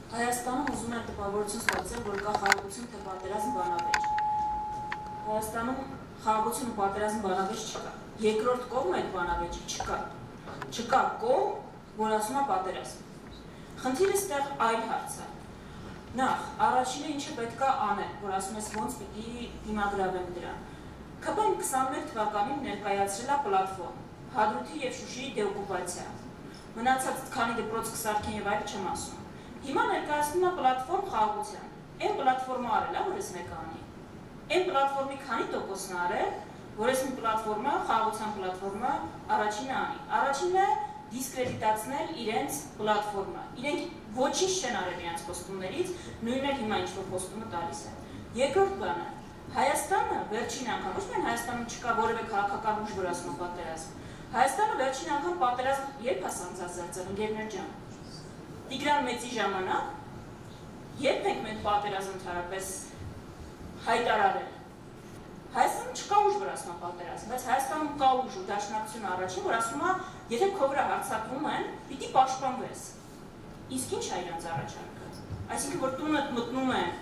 Հայաստանում ուզում են տպավորություն ստեղծել, որ կա խաղաղություն թե պատերազմ բանավեճ։ Հայաստանում խաղաղություն ու պատերազմ բանավեճ չկա։ Երկրորդ կողմը այդ բանավեճի չկա։ Չկա կողմ, որ ասում է պատերազմ։ Խնդիրը ստեղ այլ հարց է։ Նախ, առաջինը ինչը պետք է անել, որ ասում ես ոնց պիտի դիմագրավեմ դրան։ ՔՊ-ն 21 թվականին ներկայացրել է պլատֆորմ Հադրութի եւ Շուշիի դեօկուպացիա։ Մնացած քանի դպրոց կսարքեն եւ այլ չեմ ասում։ Հիմա ներկայացնում է պլատֆորմ խաղաղության։ Այն պլատֆորմը արել է, որ ես մեկը անի։ Այն պլատֆորմի քանի տոկոսն արել, որ ես մի պլատֆորմը, խաղաղության պլատֆորմը առաջինը անի։ Առաջինը դիսկրեդիտացնել իրենց պլատֆորմը։ Իրենք ոչինչ չեն արել իրենց խոստումներից, նույնն էլ հիմա ինչ-որ խոստումը տալիս է։ Երկրորդ բանը, Հայաստանը վերջին անգամ, ոչ միայն Հայաստանում չկա որևէ քաղաքական ուժ, որ ասում է պատերազմ։ Հայաստանը վերջին անգամ պատերազմ երբ է սանձազերծել, ընկերներ ջան։ Տիգրան Մեծի ժամանակ երբ ենք մենք պատերազմ ընդհանրապես հայտարարել։ Հայաստանում չկա ուժ, որ ասում է պատերազմ, բայց Հայաստանում կա ուժ ու դաշնակցություն առաջին, որ ասում է, եթե քո վրա հարձակվում են, պիտի պաշտպանվես։ Իսկ ինչ է իրանց առաջարկը։ Այսինքն որ տունդ մտնում են,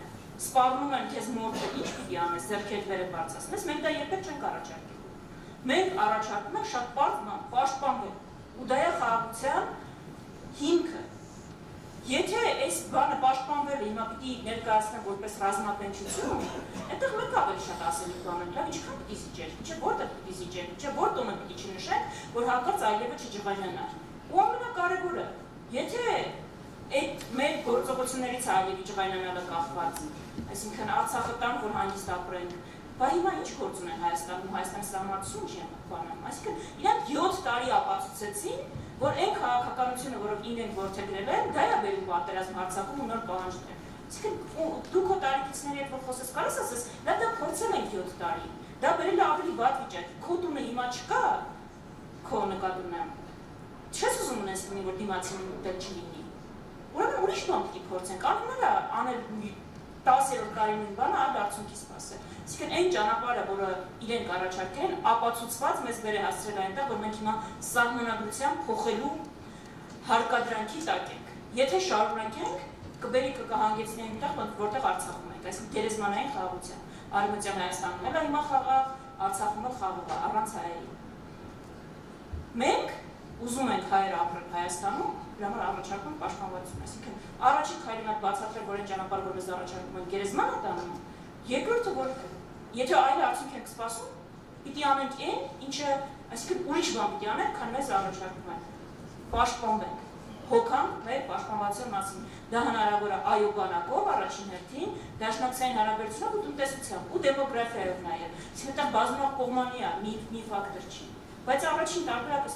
սպառնում են քեզ մորթը, ինչ պիտի անես, ձեռքերդ վերը բարձրացնես, մենք դա երբեք չենք առաջարկել։ Մենք առաջարկում ենք շատ պարզ պաշտպանվել, ու դա է խաղաղության հիմքը։ Եթե այս բանը պաշտպանվելը հիմա պիտի ներկայացնեմ որպես ռազմատենչություն, այնտեղ մենք ավելի շատ ասելիք բաներ, լավ, ինչքան պիտի զիջենք, չէ՞ որտեղ պիտի զիջենք, չէ՞ որ տոնը պիտի չնշենք, որ հակառակ այլևս չջղայնանար։ Ու ամենակարևորը, եթե այդ մեր գործողություններից այլևի ջղայնանալը կախված, այսինքն Արցախը տան, որ հանգիստ ապրենք, բա հիմա ինչ գործ ունեն Հայաստանում, Հայաստանի սահմանություն չեն բանում, այսինքն իրանք 7 տարի ապացուցեցին, որ այն քաղաքականությունը, որով իրենք որդեգրել են, դա է բերում պատերազմ հարձակում ու նոր պահանջներ։ Այսինքն դու քո տարիքիցների հետ որ խոսես, կարես ասես, դա փորձել ենք 7 տարի, դա բերել է ավելի վատ վիճակ, քո տունը հիմա չկա, քո նկատունեմ, չես ուզում ունես լինի, որ դիմացին դեռ չլինի։ Ուրեմն ուրիշ բան պիտի փորձենք, անհնար է անել 10-րդ կարի նույն բանը այլ արդյունքի սպասել։ Այսինքն այն ճանապարհը, որը իրենք առաջարկել են, ապացուցված մեզ վեր է հասցրել այնտեղ, որ մենք հիմա սահմանադրության փոխելու հարկադրանքի տակ ենք։ Եթե շարունակենք, կբերի կհանգեցնի այնտեղ, որտեղ Արցախում ենք, այսինքն գերեզմանային խաղաղության։ Արևմտյան Հայաստանում էլ հիմա խաղաղ, Արցախում էլ խաղաղ է, առանց հայերի։ Մենք ուզում ենք հայերը ապրել Հայաստանում, դրա համար առաջարկում պաշտպանվածություն, այսինքն առաջին քայլին այդ բացատրել, որ այն ճանապարհը, որ մեզ առաջարկում են գերեզման է տանում, երկրորդը, որ եթե այլ արդյունք ենք սպասում, պիտի անենք այն, ինչը, այսինքն ուրիշ բան պիտի անենք, քան մեզ առաջարկում են, պաշտպանվենք, հոգանք մեր պաշտպանվածության մասին, դա հնարավոր է այո բանակով առաջին հերթին, դաշնակցային հարաբերությունով ու տնտեսությամբ ու դեմոգրաֆիայով նաև, այսինքն դա բազմակողմանի է, մի ֆակտոր չի, բայց առաջին տարբերակը